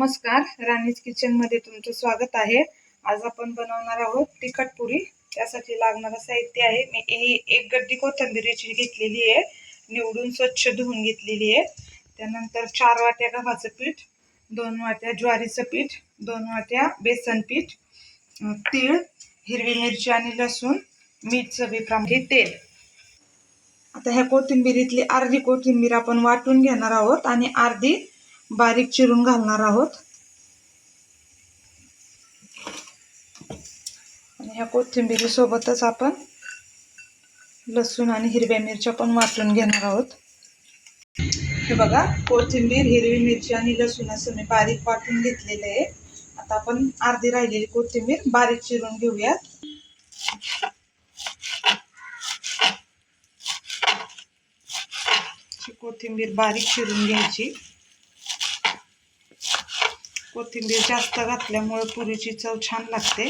नमस्कार, राणीज किचन मध्ये तुमचं स्वागत आहे। आज आपण बनवणार आहोत तिखट पुरी। त्यासाठी लागणारे साहित्य आहे, मी एक गड्डी कोथिंबीरची घेतलेली आहे, निवडून स्वच्छ धुवून घेतलेली आहे। त्यानंतर 4 वाट्या गव्हाचं पीठ, 2 वाट्या ज्वारीचं पीठ, 2 वाट्या बेसन पीठ, तीळ, हिरवी मिरची आणि लसूण, मीठ चवीप्रमाणे, तेल। आता ह्या कोथिंबीरीतली अर्धी कोथिंबीर आपण वाटून घेणार आहोत आणि अर्धी बारीक चिरून घालणार आहोत। आणि ह्या कोथिंबीरी सोबतच आपण लसूण आणि हिरव्या मिरच्या पण वाटून घेणार आहोत। हे बघा, कोथिंबीर, हिरवी मिरची आणि लसूण असं मी बारीक वाटून घेतलेले आहे। आता आपण अर्धी राहिलेली कोथिंबीर बारीक चिरून घेऊयात। कोथिंबीर बारीक चिरून घ्यायची। कोथिंबीर जास्त घातल्यामुळे पुरीची चव छान लागते।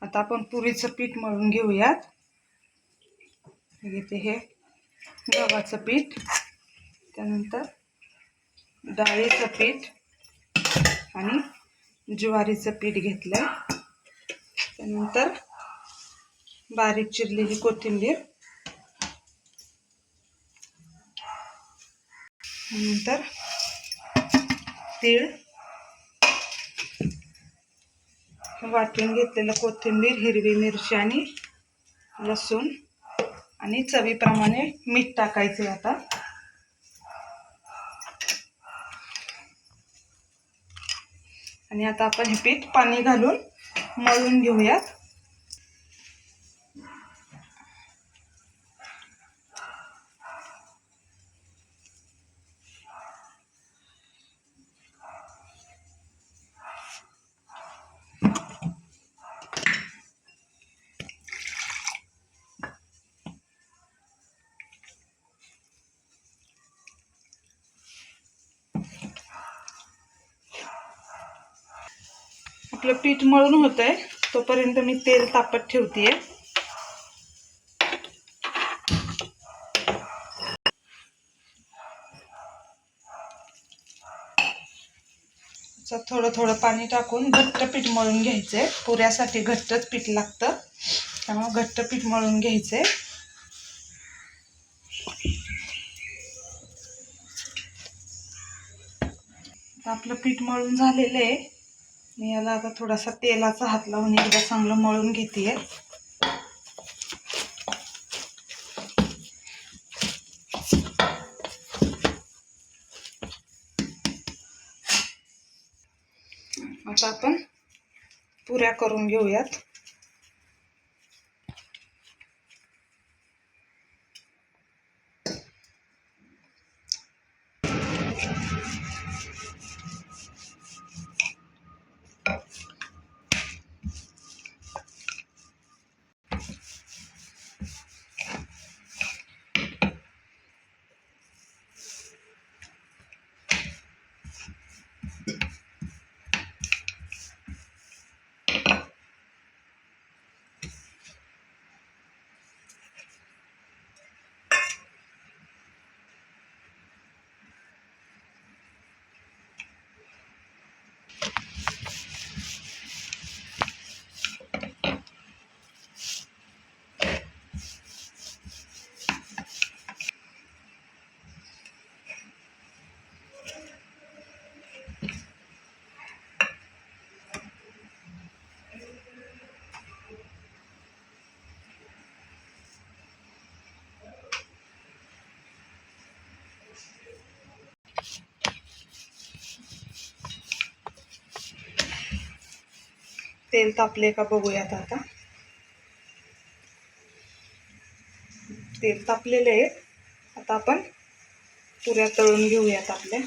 आता आपण पुरीचं पीठ मळून घेऊयात। घेते हे गव्हाचं पीठ, त्यानंतर डाळीचं पीठ आणि ज्वारीचं पीठ घेतलंय, त्यानंतर बारीक चिरलेली कोथिंबीर, नंतर तीळ, वाटून घेतलेलं कोथिंबीर, हिरवी मिरची आणि लसूण आणि चवीप्रमाणे मीठ टाकायचे। आता आणि आता आपण हे पीठ पाणी घालून मळून घेऊयात। आपलं पीठ मळून होतंय, तोपर्यंत मी तेल तापत ठेवतेय। थोडं थोडं पाणी टाकून घट्ट पीठ मळून घ्यायचंय। पुऱ्यासाठी घट्टच पीठ लागतं, त्यामुळे घट्ट पीठ मळून घ्यायचंय। आपलं पीठ मळून झालेलं आहे। मी याला आता थोडासा तेलाचा हात लावून एकदा चांगलं मळून घेतेय। आता आपण पुऱ्या करून घेऊयात। तेल तापले का बघूयात। आता तेल तापलेले आहे। आता आपण पुऱ्या तळून घेऊयात आपल्या।